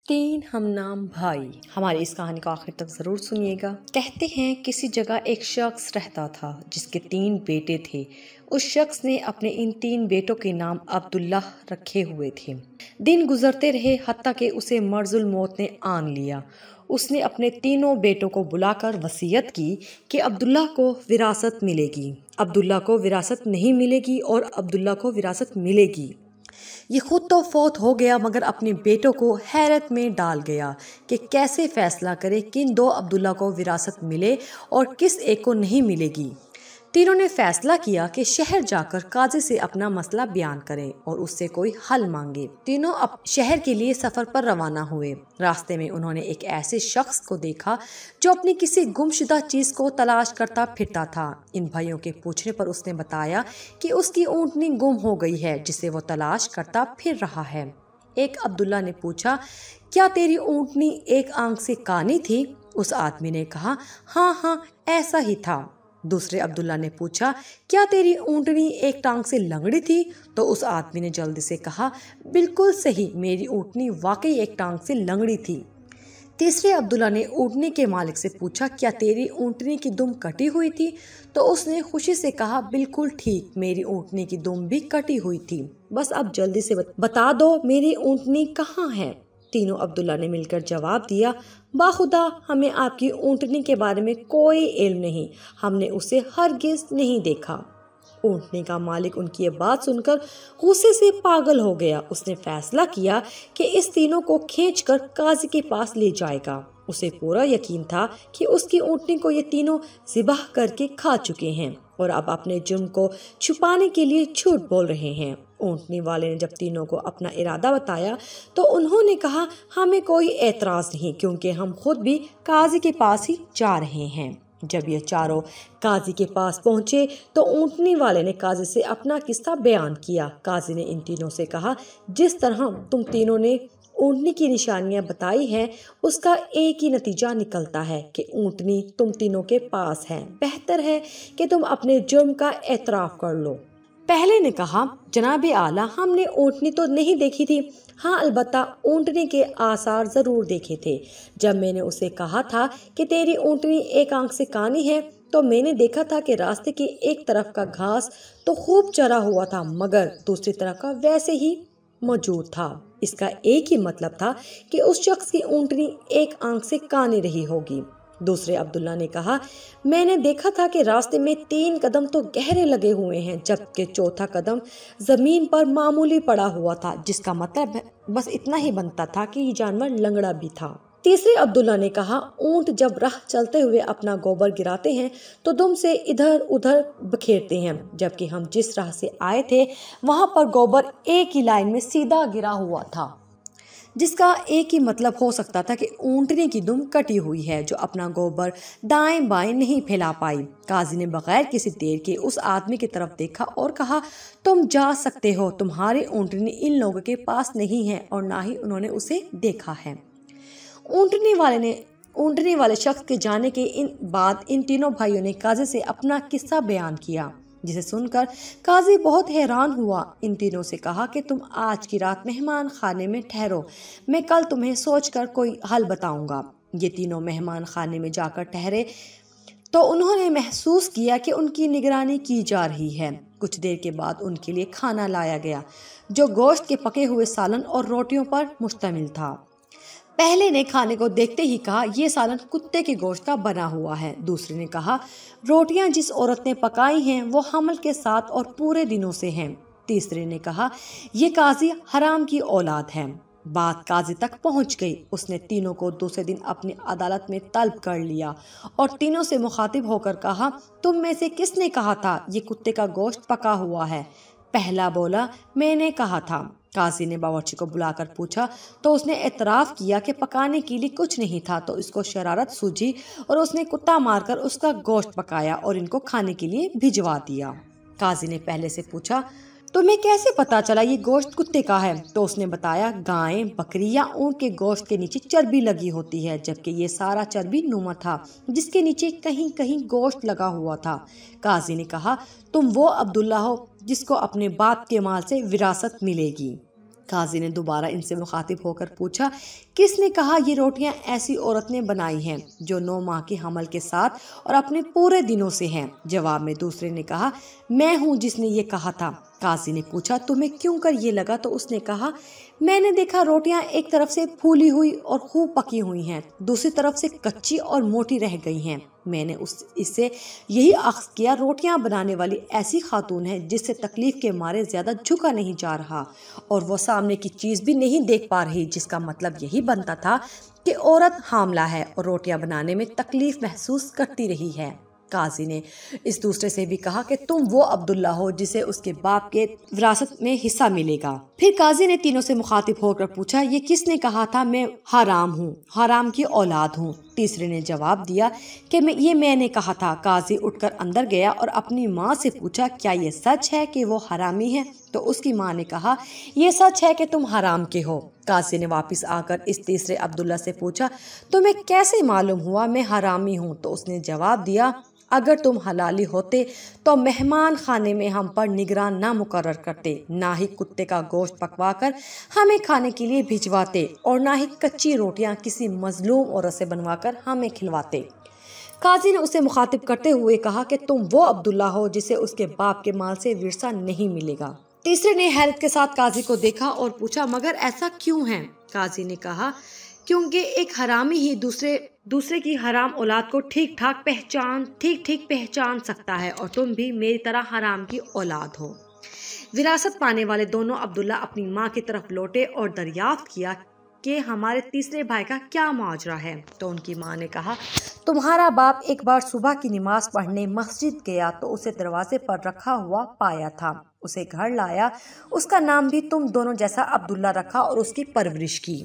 تین ہم نام بھائی۔ ہماری اس کہانی کو آخر تک ضرور سنیے گا۔ کہتے ہیں کسی جگہ ایک شخص رہتا تھا جس کے 3 بیٹے تھے۔ اس شخص نے اپنے ان 3 بیٹوں کے نام عبداللہ رکھے ہوئے تھے۔ دن گزرتے رہے حتیٰ کہ اسے مرض الموت نے آن لیا۔ اس نے اپنے تینوں بیٹوں کو بلا کر وصیت کی کہ عبداللہ کو وراثت ملے گی، عبداللہ کو وراثت نہیں ملے گی اور عبداللہ کو وراثت ملے گی۔ یہ خود تو فوت ہو گیا مگر اپنے بیٹوں کو حیرت میں ڈال گیا کہ کیسے فیصلہ کرے کن 2 عبداللہ کو وراثت ملے اور کس ایک کو نہیں ملے گی۔ تینوں نے فیصلہ کیا کہ شہر جا کر قاضی سے اپنا مسئلہ بیان کریں اور اس سے کوئی حل مانگے۔ تینوں شہر کے لیے سفر پر روانہ ہوئے۔ راستے میں انہوں نے ایک ایسے شخص کو دیکھا جو اپنی کسی گمشدہ چیز کو تلاش کرتا پھرتا تھا۔ ان بھائیوں کے پوچھنے پر اس نے بتایا کہ اس کی اونٹنی گم ہو گئی ہے جسے وہ تلاش کرتا پھر رہا ہے۔ ایک عبداللہ نے پوچھا، کیا تیری اونٹنی ایک آنکھ سے کانی تھی؟ اس آدمی نے کہا، ہاں ایسا ہی تھا۔ دوسرے عبداللہ نے پوچھا، کیا تیری اونٹنی ایک ٹانگ سے لنگڑی تھی؟ تو اس آدمی نے جلدی سے کہا، بالکل صحیح، میری اونٹنی واقعی ایک ٹانگ سے لنگڑی تھی۔ تیسرے عبداللہ نے اونٹنی کے مالک سے پوچھا، کیا تیری اونٹنی کی دم کٹی ہوئی تھی؟ تو اس نے خوشی سے کہا، بالکل ٹھیک، میری اونٹنی کی دم بھی کٹی ہوئی تھی، بس اب جلدی سے بتا دو میری اونٹنی کہاں ہے؟ تینوں عبداللہ نے مل کر جواب دیا، باخدا ہمیں آپ کی اونٹنی کے بارے میں کوئی علم نہیں، ہم نے اسے ہرگز نہیں دیکھا۔ اونٹنی کا مالک ان کی یہ بات سن کر غصے سے پاگل ہو گیا۔ اس نے فیصلہ کیا کہ اس تینوں کو کھینچ کر قاضی کے پاس لے جائے گا۔ اسے پورا یقین تھا کہ اس کی اونٹنی کو یہ تینوں ذبح کر کے کھا چکے ہیں اور اب اپنے جرم کو چھپانے کے لیے جھوٹ بول رہے ہیں۔ اونٹنی والے نے جب تینوں کو اپنا ارادہ بتایا تو انہوں نے کہا، ہمیں کوئی اعتراض نہیں کیونکہ ہم خود بھی قاضی کے پاس ہی جا رہے ہیں۔ جب یہ چاروں قاضی کے پاس پہنچے تو اونٹنی والے نے قاضی سے اپنا قصہ بیان کیا۔ قاضی نے ان تینوں سے کہا، جس طرح تم تینوں نے اونٹنی کی نشانیاں بتائی ہیں اس کا ایک ہی نتیجہ نکلتا ہے کہ اونٹنی تم تینوں کے پاس ہے۔ بہتر ہے کہ تم اپنے جرم کا اعتراف کر لو۔ پہلے نے کہا، جناب اعلیٰ، ہم نے اونٹنی تو نہیں دیکھی تھی، ہاں البتہ اونٹنی کے آثار ضرور دیکھے تھے۔ جب میں نے اسے کہا تھا کہ تیری اونٹنی ایک آنکھ سے کانی ہے تو میں نے دیکھا تھا کہ راستے کی ایک طرف کا گھاس تو خوب چرا ہوا تھا مگر دوسری طرف کا ویسے ہی موجود تھا۔ اس کا ایک ہی مطلب تھا کہ اس شخص کی اونٹنی ایک آنکھ سے کانی رہی ہوگی۔ دوسرے عبداللہ نے کہا، میں نے دیکھا تھا کہ راستے میں 3 قدم تو گہرے لگے ہوئے ہیں جبکہ چوتھا قدم زمین پر معمولی پڑا ہوا تھا، جس کا مطلب بس اتنا ہی بنتا تھا کہ یہ جانور لنگڑا بھی تھا۔ تیسرے عبداللہ نے کہا، اونٹ جب راہ چلتے ہوئے اپنا گوبر گراتے ہیں تو دم سے ادھر ادھر بکھیرتے ہیں، جبکہ ہم جس راہ سے آئے تھے وہاں پر گوبر ایک ہی لائن میں سیدھا گرا ہوا تھا، جس کا ایک ہی مطلب ہو سکتا تھا کہ اونٹنی کی دم کٹی ہوئی ہے جو اپنا گوبر دائیں بائیں نہیں پھیلا پائی۔ قاضی نے بغیر کسی دیر کے اس آدمی کی طرف دیکھا اور کہا، تم جا سکتے ہو، تمہاری اونٹنی ان لوگوں کے پاس نہیں ہے اور نہ ہی انہوں نے اسے دیکھا ہے۔ اونٹنی والے شخص کے جانے کے بعد ان تینوں بھائیوں نے قاضی سے اپنا قصہ بیان کیا، جسے سن کر قاضی بہت حیران ہوا۔ ان تینوں سے کہا کہ تم آج کی رات مہمان خانے میں ٹھہرو، میں کل تمہیں سوچ کر کوئی حل بتاؤں گا۔ یہ تینوں مہمان خانے میں جا کر ٹھہرے تو انہوں نے محسوس کیا کہ ان کی نگرانی کی جا رہی ہے۔ کچھ دیر کے بعد ان کے لیے کھانا لایا گیا جو گوشت کے پکے ہوئے سالن اور روٹیوں پر مشتمل تھا۔ پہلے نے کھانے کو دیکھتے ہی کہا، یہ سالن کتے کے گوشت کا بنا ہوا ہے۔ دوسرے نے کہا، روٹیاں جس عورت نے پکائی ہیں وہ حمل کے ساتھ اور پورے دنوں سے ہیں۔ تیسرے نے کہا، یہ قاضی حرام کی اولاد ہے۔ بات قاضی تک پہنچ گئی۔ اس نے تینوں کو دوسرے دن اپنی عدالت میں طلب کر لیا اور تینوں سے مخاطب ہو کر کہا، تم میں سے کس نے کہا تھا یہ کتے کا گوشت پکا ہوا ہے؟ پہلا بولا، میں نے کہا تھا۔ قاضی نے باورچی کو بلا کر پوچھا تو اس نے اعتراف کیا کہ پکانے کے لیے کچھ نہیں تھا، تو اس کو شرارت سوجی اور اس نے کتا مار کر اس کا گوشت پکایا اور ان کو کھانے کے لیے بھجوا دیا۔ قاضی نے پہلے سے پوچھا، تمہیں کیسے پتا چلا یہ گوشت کتے کا ہے؟ تو اس نے بتایا، گائیں، بکری یا اونٹ کے گوشت کے نیچے چربی لگی ہوتی ہے، جبکہ یہ سارا چربی نما تھا جس کے نیچے کہیں کہیں گوشت لگا ہوا تھا۔ قاضی نے کہا، تم وہ عبداللہ ہو جس کو اپنے باپ کے مال سے وراثت ملے گی۔ قاضی نے دوبارہ ان سے مخاطب ہو کر پوچھا، کس نے کہا یہ روٹیاں ایسی عورت نے بنائی ہیں جو 9 ماہ کے حمل کے ساتھ اور اپنے پورے دنوں سے ہیں؟ جواب میں دوسرے نے کہا میں ہوں جس نے یہ کہا تھا۔ قاضی نے پوچھا تمہیں کیوں کر یہ لگا؟ تو اس نے کہا میں نے دیکھا روٹیاں ایک طرف سے پھولی ہوئی اور خوب پکی ہوئی ہیں، دوسری طرف سے کچی اور موٹی رہ گئی ہیں۔ میں نے اس سے یہی اخذ کیا روٹیاں بنانے والی ایسی خاتون ہے جس سے تکلیف کے مارے زیادہ جھکا نہیں جا رہا اور وہ سامنے کی چیز بھی نہیں دیکھ پا رہی، جس کا مطلب یہی بنتا تھا کہ عورت حاملہ ہے اور روٹیاں بنانے میں تکلیف محسوس کرتی رہی ہے۔ قاضی نے اس دوسرے سے بھی کہا کہ تم وہ عبداللہ ہو جسے اس کے باپ کے وراثت میں حصہ ملے گا۔ پھر قاضی نے تینوں سے مخاطب ہو کر پوچھا یہ کس نے کہا تھا میں حرام ہوں، حرام کی اولاد ہوں؟ تیسرے نے جواب دیا کہ یہ میں نے کہا تھا۔ قاضی اٹھ کر اندر گیا اور اپنی ماں سے پوچھا کیا یہ سچ ہے کہ وہ حرامی ہے؟ تو اس کی ماں نے کہا یہ سچ ہے کہ تم حرام کے ہو۔ قاضی نے واپس آ کر اس تیسرے عبداللہ سے پوچھا تمہیں کیسے معلوم ہوا میں حرامی ہوں؟ تو اس نے جواب دیا اگر تم حلالی ہوتے تو مہمان خانے میں ہم پر نگران نہ مقرر کرتے، نہ ہی کتے کا گوشت پکوا کر ہمیں کھانے کے لیے بھجواتے اور نہ ہی کچی روٹیاں کسی مظلوم عورت سے بنوا کر ہمیں کھلواتے۔ قاضی نے اسے مخاطب کرتے ہوئے کہا کہ تم وہ عبداللہ ہو جسے اس کے باپ کے مال سے ورثہ نہیں ملے گا۔ تیسرے نے حیرت کے ساتھ قاضی کو دیکھا اور پوچھا مگر ایسا کیوں ہے؟ قاضی نے کہا کیونکہ ایک حرامی ہی دوسرے کی حرام اولاد کو ٹھیک ٹھیک پہچان سکتا ہے اور تم بھی میری طرح حرام کی اولاد ہو۔ وراثت پانے والے دونوں عبداللہ اپنی ماں کی طرف لوٹے اور دریافت کیا کہ ہمارے تیسرے بھائی کا کیا ماجرا ہے؟ تو ان کی ماں نے کہا تمہارا باپ ایک بار صبح کی نماز پڑھنے مسجد گیا تو اسے دروازے پر رکھا ہوا پایا تھا، اسے گھر لایا، اس کا نام بھی تم دونوں جیسا عبداللہ رکھا اور اس کی پرورش کی۔